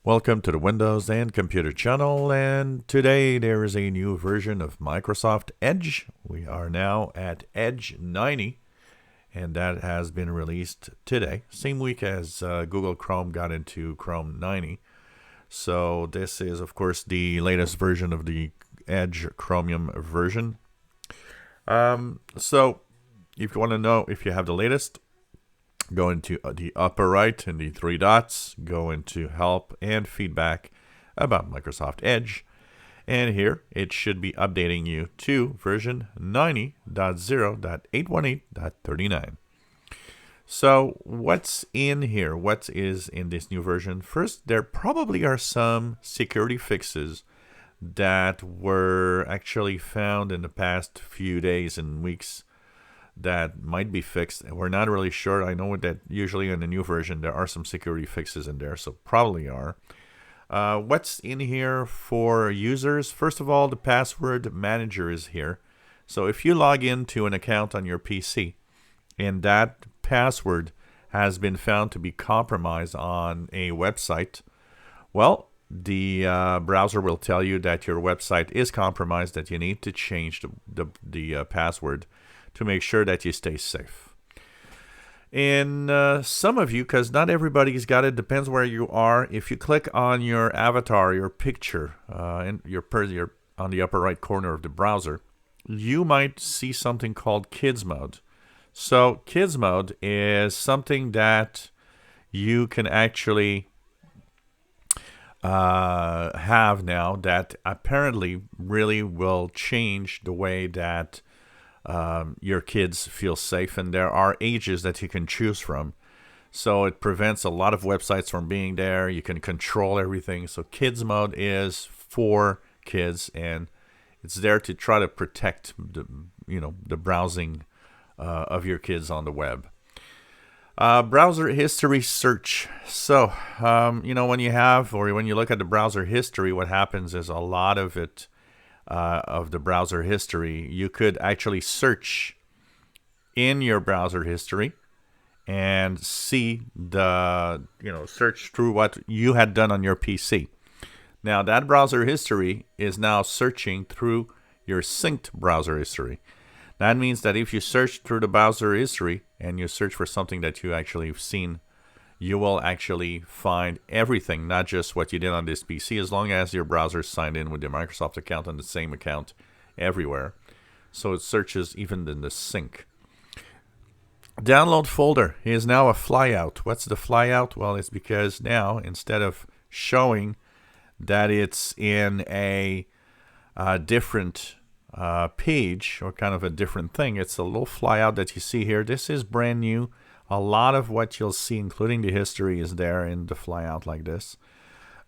Welcome to the Windows and Computer channel, and today there is a new version of Microsoft Edge. We are now at Edge 90, and that has been released today, same week as Google Chrome got into Chrome 90. So this is, of course, the latest version of the Edge Chromium version. So if you want to know if you have the latest, go into the upper right in the three dots, go into help and feedback about Microsoft Edge. And here it should be updating you to version 90.0.818.39. So what's in here? What is in this new version? First, there probably are some security fixes that were actually found in the past few days and weeks that might be fixed. We're not really sure. I know that usually in the new version there are some security fixes in there, so probably are. What's in here for users? First of all, the password manager is here. So if you log into an account on your PC and that password has been found to be compromised on a website, well, the browser will tell you that your website is compromised, that you need to change the password to make sure that you stay safe. And some of you, because not everybody's got it, depends where you are. If you click on your avatar, your picture, and your on the upper right corner of the browser, you might see something called Kids Mode. So Kids Mode is something that you can actually have now that apparently really will change the way that your kids feel safe, and there are ages that you can choose from. So it prevents a lot of websites from being there. You can control everything. So Kids Mode is for kids, and it's there to try to protect the browsing of your kids on the web. Browser history search. So when you have, or when you look at the browser history, what happens is a lot of it of the browser history, you could actually search in your browser history and see search through what you had done on your PC. Now that browser history is now searching through your synced browser history. That means that if you search through the browser history and you search for something that you actually have seen, you will actually find everything, not just what you did on this PC, as long as your browser is signed in with your Microsoft account on the same account everywhere. So it searches even in the sync. Download folder is now a flyout. What's the flyout? Well, it's because now instead of showing that it's in a different page or kind of a different thing, it's a little flyout that you see here. This is brand new. A lot of what you'll see, including the history, is there in the flyout like this.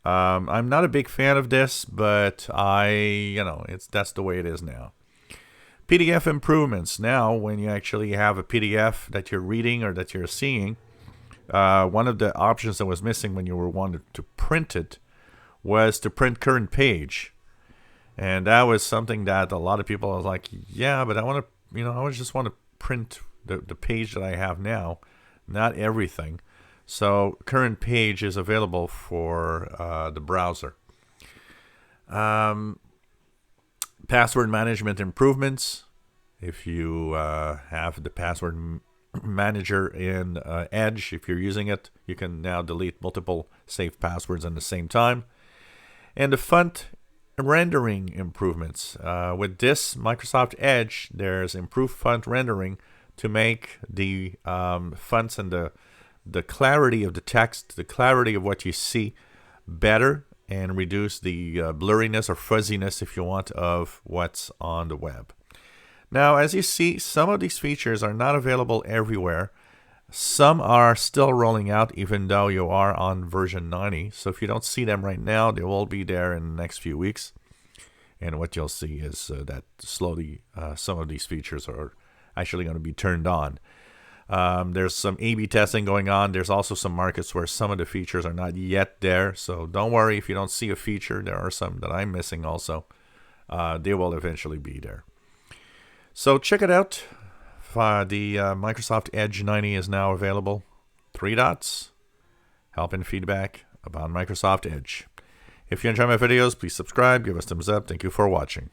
I'm not a big fan of this, but that's the way it is now. PDF improvements. Now, when you actually have a PDF that you're reading or that you're seeing, one of the options that was missing when you were wanted to print it was to print current page. And that was something that a lot of people are like, yeah, but I want to, I just want to print the page that I have now, not everything. So current page is available for the browser. Password management improvements. If you have the password manager in Edge, if you're using it, you can now delete multiple saved passwords at the same time. And the font rendering improvements. With this Microsoft Edge, there's improved font rendering to make the fonts and the clarity of the text, the clarity of what you see better, and reduce the blurriness or fuzziness, if you want, of what's on the web. Now, as you see, some of these features are not available everywhere. Some are still rolling out, even though you are on version 90. So if you don't see them right now, they will be there in the next few weeks. And what you'll see is that slowly some of these features are actually going to be turned on. There's some A/B testing going on. There's also some markets where some of the features are not yet there. So don't worry if you don't see a feature. There are some that I'm missing also. They will eventually be there. So check it out. The Microsoft Edge 90 is now available. Three dots. Help and feedback about Microsoft Edge. If you enjoy my videos, please subscribe, give us thumbs up. Thank you for watching.